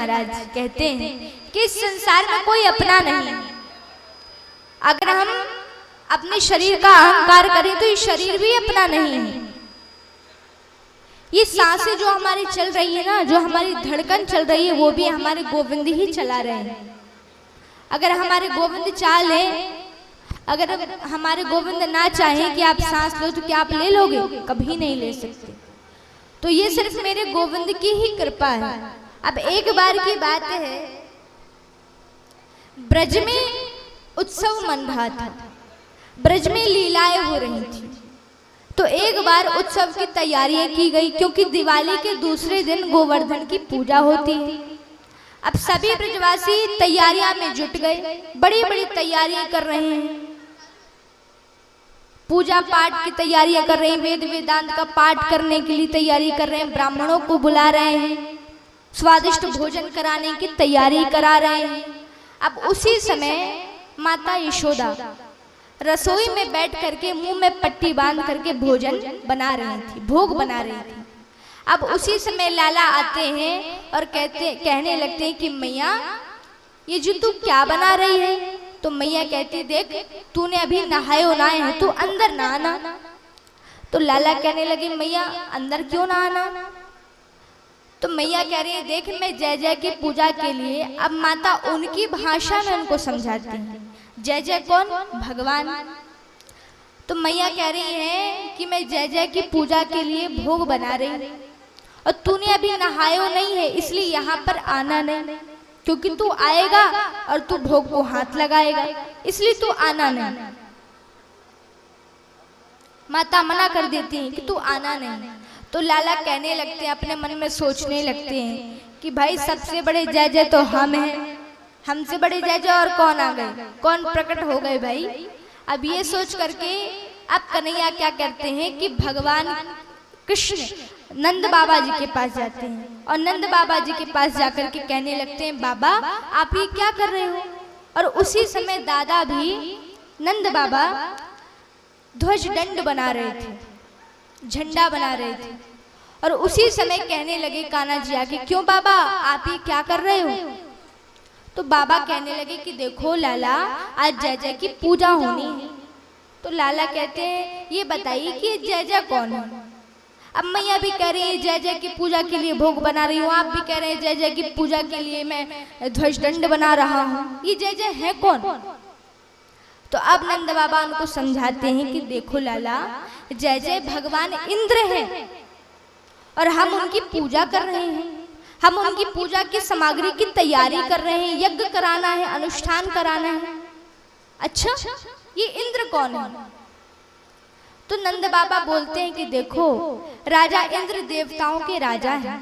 महाराज कहते हैं कि इस संसार में कोई अपना नहीं। अगर हम अपने शरीर का अहंकार करें तो ये शरीर भी अपना नहीं है। ये सांसें जो हमारी चल रही है ना, जो हमारी धड़कन चल रही है, वो भी हमारे गोविंद ही चला रहे हैं। अगर हमारे गोविंद चाह ले, अगर हमारे गोविंद ना चाहे कि आप सांस लो तो क्या आप ले लोगे? कभी नहीं ले सकते। तो ये सिर्फ मेरे गोविंद की ही कृपा है। अब एक बार की बात है, ब्रज में उत्सव मन रहा था, ब्रज में लीलाएं हो रही थी। तो एक बार उत्सव की तैयारियां की गई, क्योंकि दिवाली के दूसरे दिन गोवर्धन की पूजा होती है। अब सभी ब्रजवासी तैयारियां में जुट गए, बड़ी बड़ी तैयारियां कर रहे हैं, पूजा पाठ की तैयारियां कर रहे हैं, वेद वेदांत का पाठ करने के लिए तैयारी कर रहे हैं, ब्राह्मणों को बुला रहे हैं, स्वादिष्ट भोजन कराने की तैयारी करा रहे हैं। अब उसी समय माता यशोदा रसोई में बैठ करके मुंह में पट्टी बांध करके भोजन बना रही थी, भोग बना रही थी। अब उसी समय लाला आते हैं और कहने लगते हैं कि मैया ये जो तू क्या बना रही है? तो मैया कहती, देख तूने अभी नहाए है, तू अंदर ना आना। तो लाला कहने लगे, मैया अंदर क्यों ना आना? तो मैया कह रही है, देख मैं जय जय की पूजा के लिए, अब माता उनकी भाषा में उनको समझाती है। जय जय कौन? भगवान। तो मैया कह रही है कि मैं जय जय की पूजा के लिए भोग बना रही हूँ और तूने अभी नहायो नहीं है, इसलिए यहाँ पर आना नहीं, क्योंकि तू आएगा और तू भोग को हाथ लगाएगा, इसलिए तू आना नहीं। माता मना कर देती है कि तू आना नहीं। तो लाला कहने लगते हैं, अपने मन में सोचने लगते हैं कि भाई सबसे बड़े जय जय तो हम हैं, हमसे बड़े जय जय और कौन आ गए, कौन प्रकट हो गए भाई। अब ये सोच करके अब कन्हैया क्या करते हैं कि भगवान कृष्ण नंद बाबा जी के पास जाते हैं और नंद बाबा जी के पास जाकर के कहने लगते हैं, बाबा आप ये क्या कर रहे हो? और उसी समय दादा भी नंद बाबा ध्वज दंड बना रहे थे, झंडा बना रहे थे। और उसी समय कहने लगे कान्हा जी आके, क्यों बाबा आप ये क्या कर रहे हो? तो बाबा कहने लगे कि देखो लाला, आज जय जय की पूजा होनी है। तो लाला कहते हैं, ये बताइए कि जय जय कौन है? अब मैया भी कह रही है जय जय की पूजा के लिए भोग बना रही हूँ, आप भी कह रहे हैं जय जय की पूजा के लिए मैं ध्वज दंड बना रहा हूँ, ये जय जय है कौन? तो अब नंद बाबा उनको समझाते हैं कि देखो लाला, जय जय भगवान इंद्र हैं और हम उनकी पूजा कर रहे हैं, हम उनकी पूजा की सामग्री की तैयारी कर रहे हैं, यज्ञ कराना है, अनुष्ठान कराना है। अच्छा ये इंद्र कौन है? तो नंद बाबा बोलते हैं कि देखो राजा इंद्र देवताओं के राजा हैं,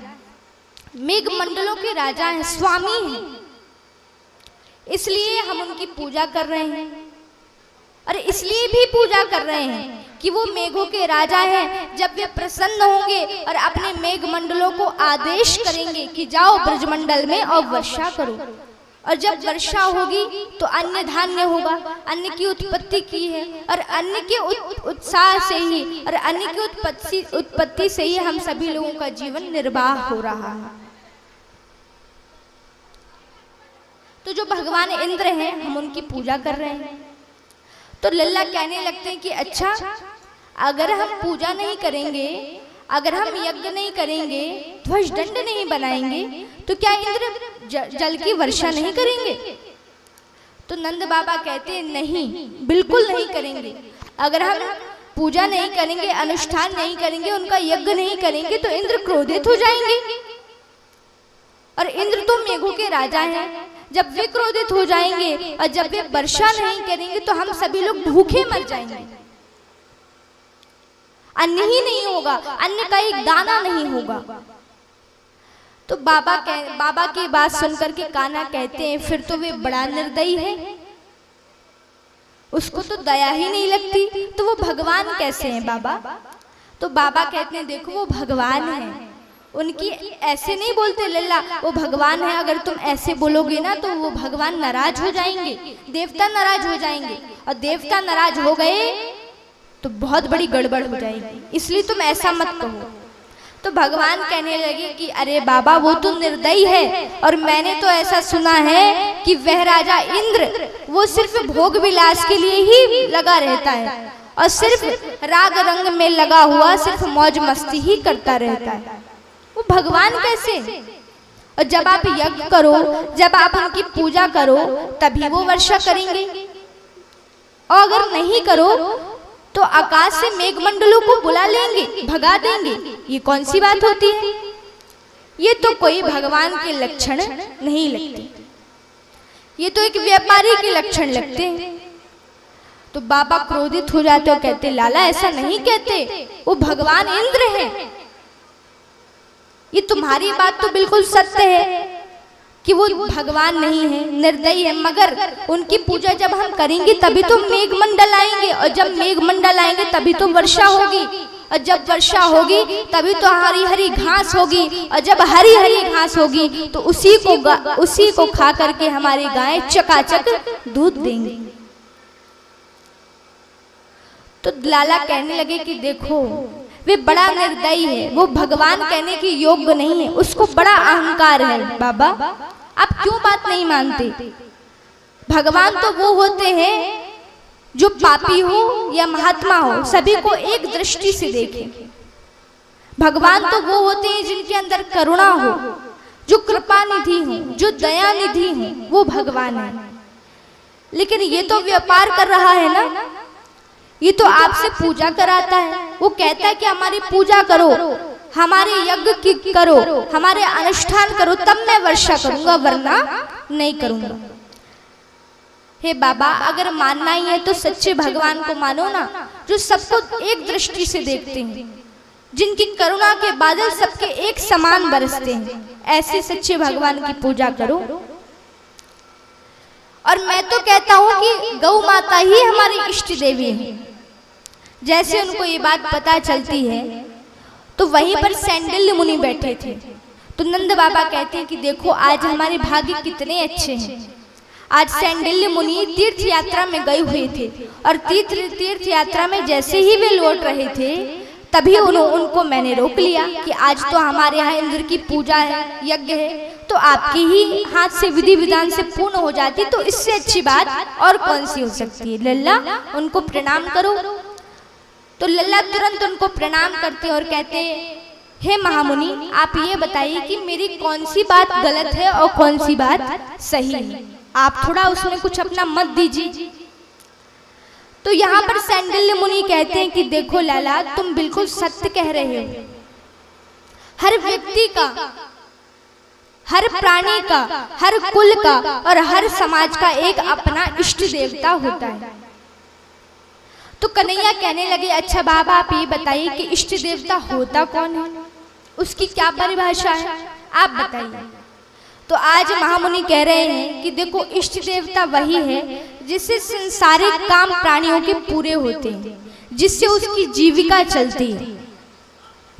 मेघ मंडलों के राजा हैं, स्वामी हैं, इसलिए हम उनकी पूजा कर रहे हैं। और इसलिए भी पूजा कर रहे हैं कि वो मेघों के राजा हैं, जब वे प्रसन्न होंगे और अपने मेघ मंडलों को आदेश करेंगे कि जाओ ब्रजमंडल में और वर्षा करो, और जब वर्षा होगी तो अन्न धान्य होगा, अन्न की उत्पत्ति की है, और अन्न के उत्साह से ही और अन्न की उत्पत्ति से ही हम सभी लोगों का जीवन निर्वाह हो रहा है। तो जो भगवान इंद्र हैं हम उनकी पूजा कर रहे हैं। तो लल्ला कहने लगते हैं कि अच्छा अगर हम पूजा नहीं करेंगे, अगर हम यज्ञ नहीं करेंगे, ध्वज दंड नहीं बनाएंगे, तो क्या इंद्र जल की वर्षा नहीं करेंगे? तो नंद बाबा कहते हैं नहीं, बिल्कुल नहीं करेंगे। अगर हम पूजा नहीं करेंगे, अनुष्ठान नहीं करेंगे, उनका यज्ञ नहीं करेंगे तो इंद्र क्रोधित हो जाएंगे, और इंद्र तो मेघों के राजा हैं। जब वे क्रोधित हो जाएंगे और जब वे वर्षा नहीं करेंगे तो हम सभी लोग भूखे मर जाएंगे, अन्न ही नहीं होगा, अन्न का एक दाना नहीं होगा। तो बाबा की बात सुनकर के कान्हा कहते हैं, फिर तो वे बड़ा निर्दयी है, उसको तो दया ही नहीं लगती, तो वो भगवान कैसे हैं बाबा? तो बाबा कहते हैं देखो वो भगवान है, उनकी ऐसे नहीं बोलते लल्ला, वो भगवान है, अगर तुम ऐसे बोलोगे ना तो वो भगवान नाराज हो जाएंगे, देवता नाराज हो जाएंगे, और देवता नाराज हो गए तो बहुत बड़ी गड़बड़ हो जाएगी, इसलिए तुम ऐसा मत कहो। तो भगवान कहने लगे कि अरे बाबा वो तो निर्दयी है, और मैंने तो ऐसा सुना है कि वह राजा इंद्र वो सिर्फ भोग विलास के लिए ही लगा रहता है और सिर्फ राग रंग में लगा हुआ सिर्फ मौज मस्ती ही करता रहता है। वो भगवान कैसे? और जब आप यज्ञ करो, जब आप उनकी पूजा करो तभी वो वर्षा करेंगे, और अगर नहीं करो तो आकाश से मेघमंडलों को बुला लेंगे, भगा देंगे। ये कौन सी बात होती है? ये तो कोई भगवान के लक्षण नहीं लगते, ये तो एक व्यापारी के लक्षण लगते हैं। तो बाबा क्रोधित हो जाते और कहते लाला ऐसा नहीं कहते, वो भगवान इंद्र हैं। ये तुम्हारी बात तो बिल्कुल सत्य है कि वो भगवान नहीं है, निर्दयी है, मगर उनकी पूजा जब हम करेंगे तभी तो मेघमंडल आएंगे, और जब मेघमंडल आएंगे तभी तो वर्षा होगी, और जब वर्षा होगी तभी तो हरी हरी घास होगी, और जब हरी हरी घास होगी तो उसी को खा करके हमारी गायें चकाचक दूध देंगी। तो लाला कहने लगे कि देखो वे बड़ा निर्दयी है, वो भगवान कहने की योग्य नहीं है, उसको बड़ा अहंकार है। बाबा आप क्यों बात नहीं मानते? भगवान तो वो होते हैं जो पापी हो या महात्मा हो सभी को एक दृष्टि से देखे। भगवान तो वो होते हैं जिनके अंदर करुणा हो, जो कृपा निधि हो, जो दया निधि हो, वो भगवान है। लेकिन ये तो व्यापार कर रहा है ना, ये तो आपसे पूजा कराता है, वो कहता है कि हमारी पूजा करो, हमारे यज्ञ की करो, हमारे अनुष्ठान करो, तब मैं वर्षा करूंगा, वरना नहीं करूंगा। हे बाबा अगर मानना ही है तो सच्चे भगवान को मानो ना, जो सबको एक दृष्टि से देखते हैं, जिनकी करुणा के बादल सबके एक समान बरसते हैं, ऐसे सच्चे भगवान की पूजा करो। और मैं तो कहता हूं कि गौ माता ही हमारी इष्ट देवी है। जैसे उनको ये बात पता चलती है तो वहीं पर सैंडिल्य मुनि बैठे थे, तो नंद बाबा कहते हैं कि देखो आज हमारे भाग्य कितने अच्छे हैं। आज सैंडिल्य मुनि तीर्थ यात्रा में गए हुए थे, और तीर्थ यात्रा में जैसे ही वे लौट रहे थे तभी उनको मैंने रोक लिया कि आज तो हमारे यहाँ इंद्र की पूजा है, यज्ञ है, तो आपकी ही हाथ से विधि विधान से पूर्ण हो जाती, तो इससे अच्छी बात और कौन सी हो सकती है। लल्ला उनको प्रणाम करो। तो लल्ला तुरंत उनको प्रणाम करते और कहते हे महामुनि आप ये बताइए कि मेरी कौन सी बात गलत है और कौन सी बात सही है, आप थोड़ा उसमें कुछ अपना मत दीजिए। तो यहाँ पर सैंडिल्य मुनि कहते हैं कि देखो लाला तुम बिल्कुल सत्य कह रहे हो। हर व्यक्ति का, हर प्राणी का, हर कुल का और हर समाज का एक अपना इष्ट देवता होता है। तो कन्हैया कहने लगे अच्छा बाबा आप ये बताइए कि इष्ट देवता होता कौन है, उसकी क्या परिभाषा है, आप बताइए। तो आज महामुनि कह रहे हैं कि देखो इष्ट देवता वही है जिससे संसारिक काम प्राणियों के पूरे होते हैं, जिससे उसकी जीविका चलती है।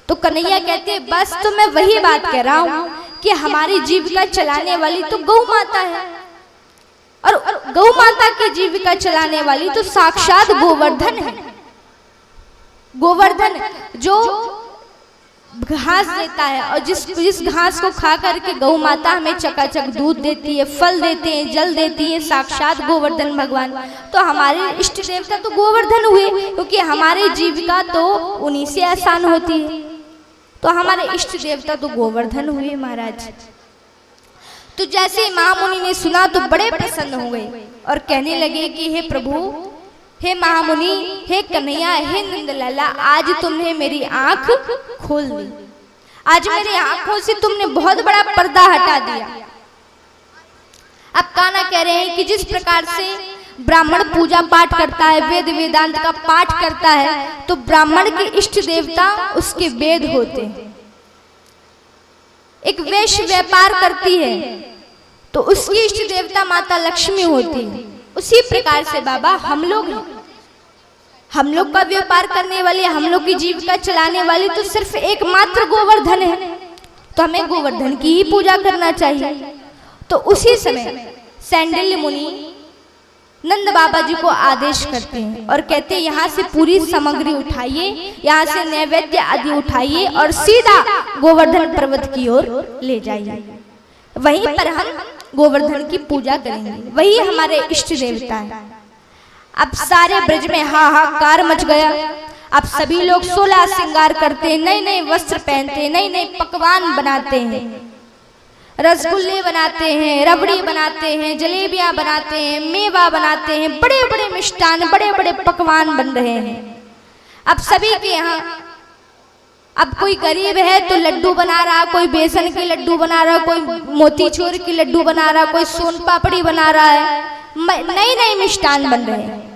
तो कन्हैया कहते हैं बस तो मैं वही बात कह रहा हूँ कि हमारी जीविका चलाने वाली तो गौ माता है, और गौ माता की जीविका चलाने वाली तो साक्षात गोवर्धन है। गोवर्धन जो घास देता है, और जिस घास को खा करके गौ माता हमें चकाचक दूध देती है, फल देते हैं, जल देती है, साक्षात गोवर्धन भगवान। तो हमारे इष्ट देवता तो गोवर्धन हुए, क्योंकि हमारी जीविका तो उन्हीं से आसान होती है। तो हमारे इष्ट देवता तो गोवर्धन हुए महाराज। तो जैसे महामुनि ने सुना तो बड़े प्रसन्न हो गए और कहने लगे कि हे प्रभु, हे महामुनि, हे कन्हैया, हे नंदलाला, आज तुमने मेरी आंख खोल दी। आज मेरी आंखों से तुमने बहुत बड़ा पर्दा हटा दिया। अब कान्हा कह रहे हैं कि जिस प्रकार से ब्राह्मण पूजा पाठ करता है, वेद वेदांत का पाठ करता है, तो ब्राह्मण के इष्ट देवता उसके वेद होते हैं। एक वैश्य व्यापार करती है तो उसकी इष्ट देवता माता लक्ष्मी होती है। उसी प्रकार से बाबा हम लोग का व्यापार करने वाली, हम लोग की जीविका चलाने वाली तो सिर्फ एकमात्र गोवर्धन है, तो हमें गोवर्धन की ही पूजा करना चाहिए। तो उसी समय सैंडिल्य मुनि नंद बाबा जी को आदेश करते हैं और कहते हैं यहाँ से पूरी सामग्री उठाइए, यहाँ से नैवेद्य आदि उठाइए और सीधा गोवर्धन पर्वत की ओर ले जाइए। वहीं पर हम गोवर्धन की पूजा करेंगे, वही हमारे इष्ट देवता है। अब सारे ब्रज में हाहाकार मच गया। अब सभी लोग 16 श्रृंगार करते हैं, नए नए वस्त्र पहनते हैं, नए नए पकवान बनाते हैं, रसगुल्ले बनाते हैं, रबड़ी बनाते हैं, जलेबियां बनाते हैं, मेवा बनाते हैं, बड़े बड़े मिष्ठान, बड़े बड़े पकवान बन रहे हैं। अब सभी के यहाँ, अब कोई गरीब है तो लड्डू बना रहा, कोई बेसन के लड्डू बना रहा, कोई मोतीचूर के लड्डू बना रहा, कोई सोन पापड़ी बना रहा है, नए नए मिष्ठान बन रहे हैं।